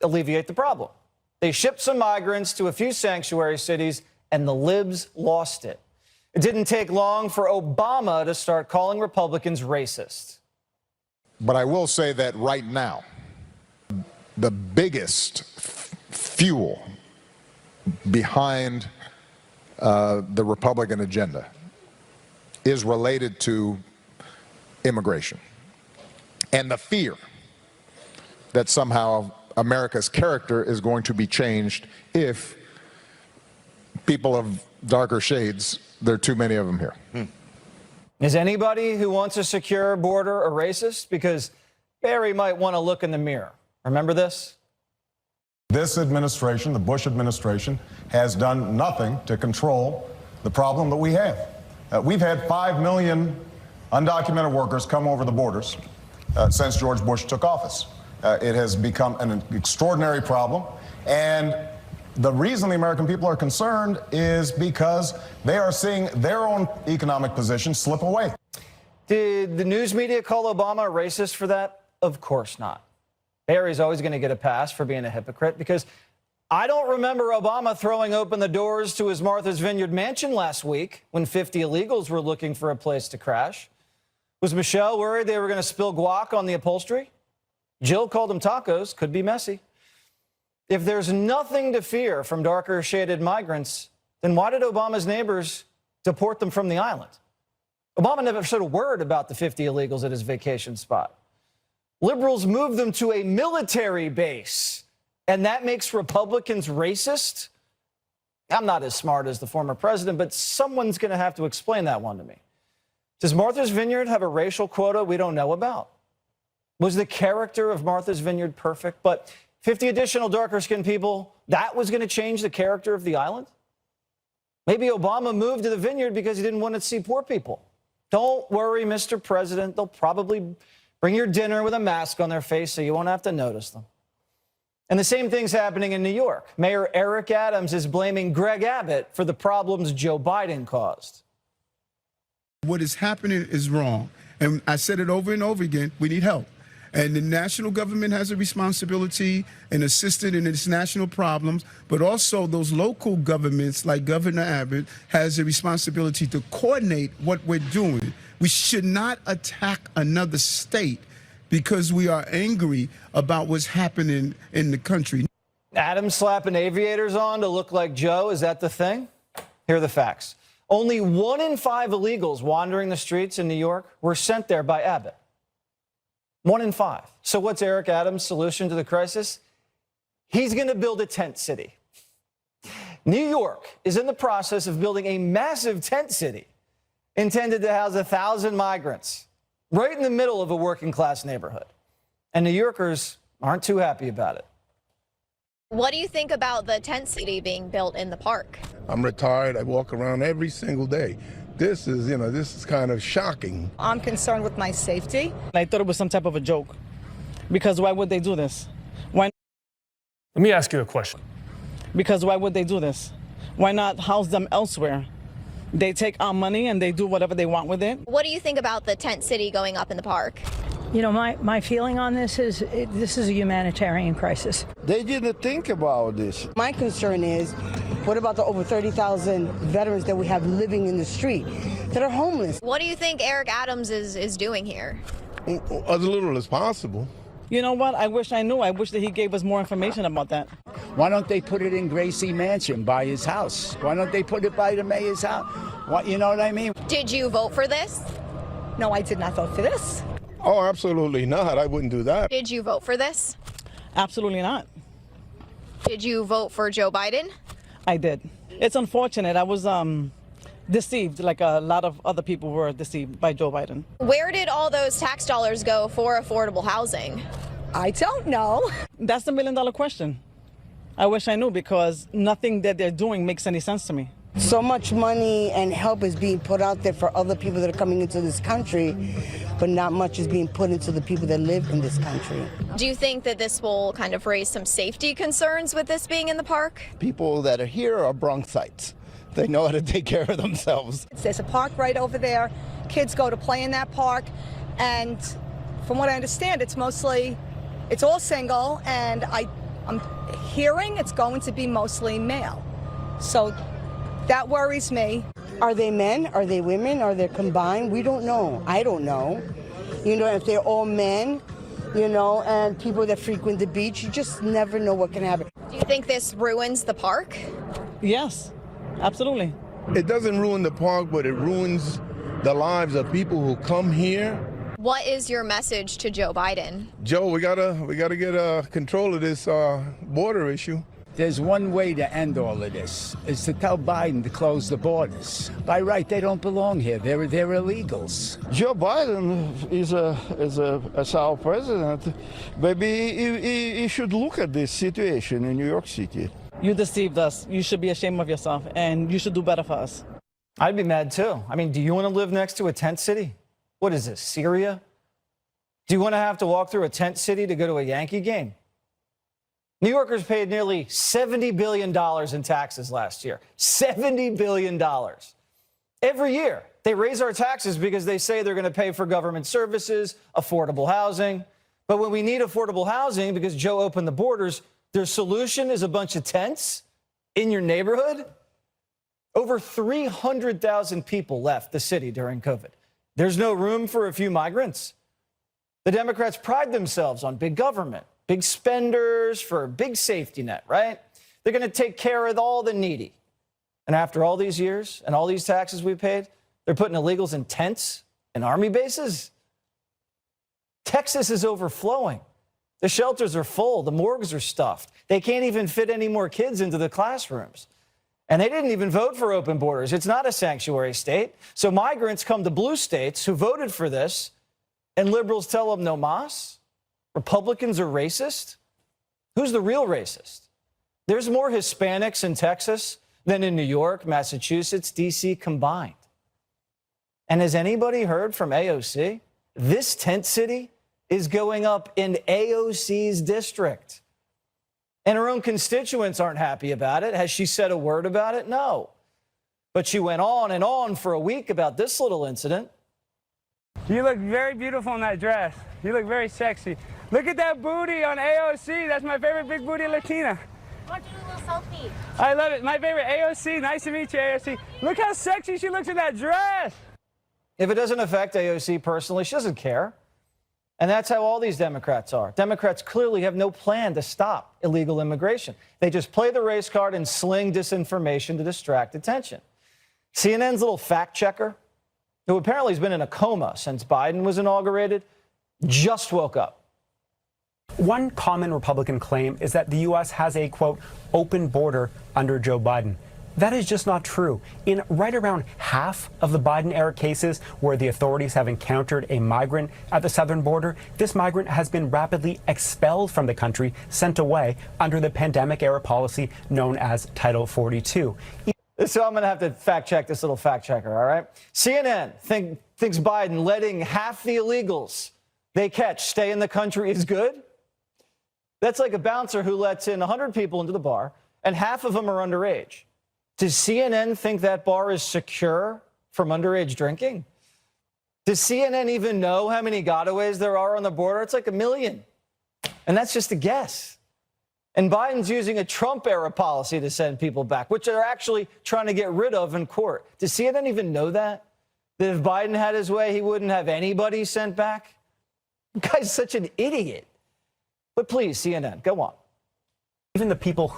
alleviate the problem. They shipped some migrants to a few sanctuary cities, and the libs lost it. It didn't take long for Obama to start calling Republicans racist. But I will say that right now, the biggest fuel behind the Republican agenda is related to immigration and the fear that somehow America's character is going to be changed if people of darker shades, there are too many of them here. Is anybody who wants a secure border a racist? Because Barry might want to look in the mirror. Remember this? This administration, the Bush administration, has done nothing to control the problem that we have. We've had 5 million undocumented workers come over the borders since George Bush took office. It has become an extraordinary problem, and the reason the American people are concerned is because they are seeing their own economic position slip away. Did the news media call Obama a racist for that? Of course not. Barry's always going to get a pass for being a hypocrite, because I don't remember Obama throwing open the doors to his Martha's Vineyard mansion last week when 50 illegals were looking for a place to crash. Was Michelle worried they were going to spill guac on the upholstery? Jill called them tacos. Could be messy. If there's nothing to fear from darker shaded migrants, then why did Obama's neighbors deport them from the island? Obama never said a word about the 50 illegals at his vacation spot. Liberals moved them to a military base, and that makes Republicans racist? I'm not as smart as the former president, but someone's going to have to explain that one to me. Does Martha's Vineyard have a racial quota we don't know about? Was the character of Martha's Vineyard perfect? But 50 additional darker-skinned people, that was going to change the character of the island? Maybe Obama moved to the vineyard because he didn't want to see poor people. Don't worry, Mr. President. They'll probably bring your dinner with a mask on their face so you won't have to notice them. And the same thing's happening in New York. Mayor Eric Adams is blaming Greg Abbott for the problems Joe Biden caused. What is happening is wrong. And I said it over and over again, we need help. And the national government has a responsibility in assisting in its national problems, but also those local governments like Governor Abbott has a responsibility to coordinate what we're doing. We should not attack another state because we are angry about what's happening in the country. Adams slapping aviators on to look like Joe, is that the thing? Here are the facts. Only 1 in 5 illegals wandering the streets in New York were sent there by Abbott. 1 in 5. So what's Eric Adams' solution to the crisis? He's going to build a tent city. New York is in the process of building a massive tent city intended to house 1,000 migrants right in the middle of a working-class neighborhood. And New Yorkers aren't too happy about it. What do you think about the tent city being built in the park? I'm retired. I walk around every single day. This is kind of shocking. I'm concerned with my safety. I thought it was some type of a joke, because why would they do this? Why? Let me ask you a question. Because why would they do this? Why not house them elsewhere? They take our money and they do whatever they want with it. What do you think about the tent city going up in the park? You know, my feeling on this is this is a humanitarian crisis. They didn't think about this. My concern is, what about the over 30,000 veterans that we have living in the street that are homeless? What do you think Eric Adams is doing here? As little as possible. You know what? I wish I knew. I wish that he gave us more information about that. Why don't they put it in Gracie Mansion by his house? Why don't they put it by the mayor's house? What, you know what I mean? Did you vote for this? No, I did not vote for this. Oh, absolutely not. I wouldn't do that. Did you vote for this? Absolutely not. Did you vote for Joe Biden? I did. It's unfortunate. I was deceived, like a lot of other people were deceived by Joe Biden. Where did all those tax dollars go for affordable housing? I don't know. That's the $1 million question. I wish I knew, because nothing that they're doing makes any sense to me. So much money and help is being put out there for other people that are coming into this country, but not much is being put into the people that live in this country. Do you think that this will kind of raise some safety concerns with this being in the park? People that are here are Bronxites. They know how to take care of themselves. There's a park right over there. Kids go to play in that park. And from what I understand, it's all single. And I'm hearing it's going to be mostly male. So that worries me. Are they men? Are they women? Are they combined? We don't know. I don't know. You know, if they're all men, you know, and people that frequent the beach, you just never know what can happen. Do you think this ruins the park? Yes, absolutely. It doesn't ruin the park, but it ruins the lives of people who come here. What is your message to Joe Biden? Joe, we gotta get control of this border issue. There's one way to end all of this, is to tell Biden to close the borders. By right, they don't belong here. They're illegals. Joe Biden is our president. Maybe he should look at this situation in New York City. You deceived us. You should be ashamed of yourself, and you should do better for us. I'd be mad too. I mean, do you want to live next to a tent city? What is this, Syria? Do you want to have to walk through a tent city to go to a Yankee game? New Yorkers paid nearly $70 billion in taxes last year. $70 billion. Every year, they raise our taxes because they say they're going to pay for government services, affordable housing. But when we need affordable housing, because Joe opened the borders, their solution is a bunch of tents in your neighborhood. Over 300,000 people left the city during COVID. There's no room for a few migrants. The Democrats pride themselves on big government. Big spenders for a big safety net, right? They're going to take care of all the needy. And after all these years and all these taxes we paid, they're putting illegals in tents and army bases. Texas is overflowing. The shelters are full. The morgues are stuffed. They can't even fit any more kids into the classrooms. And they didn't even vote for open borders. It's not a sanctuary state. So migrants come to blue states who voted for this, and liberals tell them no mas. Republicans are racist? Who's the real racist? There's more Hispanics in Texas than in New York, Massachusetts, D.C. combined. And has anybody heard from AOC? This tent city is going up in AOC's district. And her own constituents aren't happy about it. Has she said a word about it? No. But she went on and on for a week about this little incident. You look very beautiful in that dress. You look very sexy. Look at that booty on AOC. That's my favorite big booty Latina. I want to do a little selfie. I love it. My favorite AOC. Nice to meet you, AOC. Look how sexy she looks in that dress. If it doesn't affect AOC personally, she doesn't care. And that's how all these Democrats are. Democrats clearly have no plan to stop illegal immigration. They just play the race card and sling disinformation to distract attention. CNN's little fact checker, who apparently has been in a coma since Biden was inaugurated, just woke up. One common Republican claim is that the U.S. has a, quote, open border under Joe Biden. That is just not true. In right around half of the Biden-era cases where the authorities have encountered a migrant at the southern border, this migrant has been rapidly expelled from the country, sent away under the pandemic-era policy known as Title 42. So I'm going to have to fact check this little fact checker, all right? CNN thinks Biden letting half the illegals they catch stay in the country is good? That's like a bouncer who lets in 100 people into the bar, and half of them are underage. Does CNN think that bar is secure from underage drinking? Does CNN even know how many gotaways there are on the border? It's like 1 million. And that's just a guess. And Biden's using a Trump-era policy to send people back, which they're actually trying to get rid of in court. Does CNN even know that? That if Biden had his way, he wouldn't have anybody sent back? The guy's such an idiot. But please, CNN, go on. Even the people who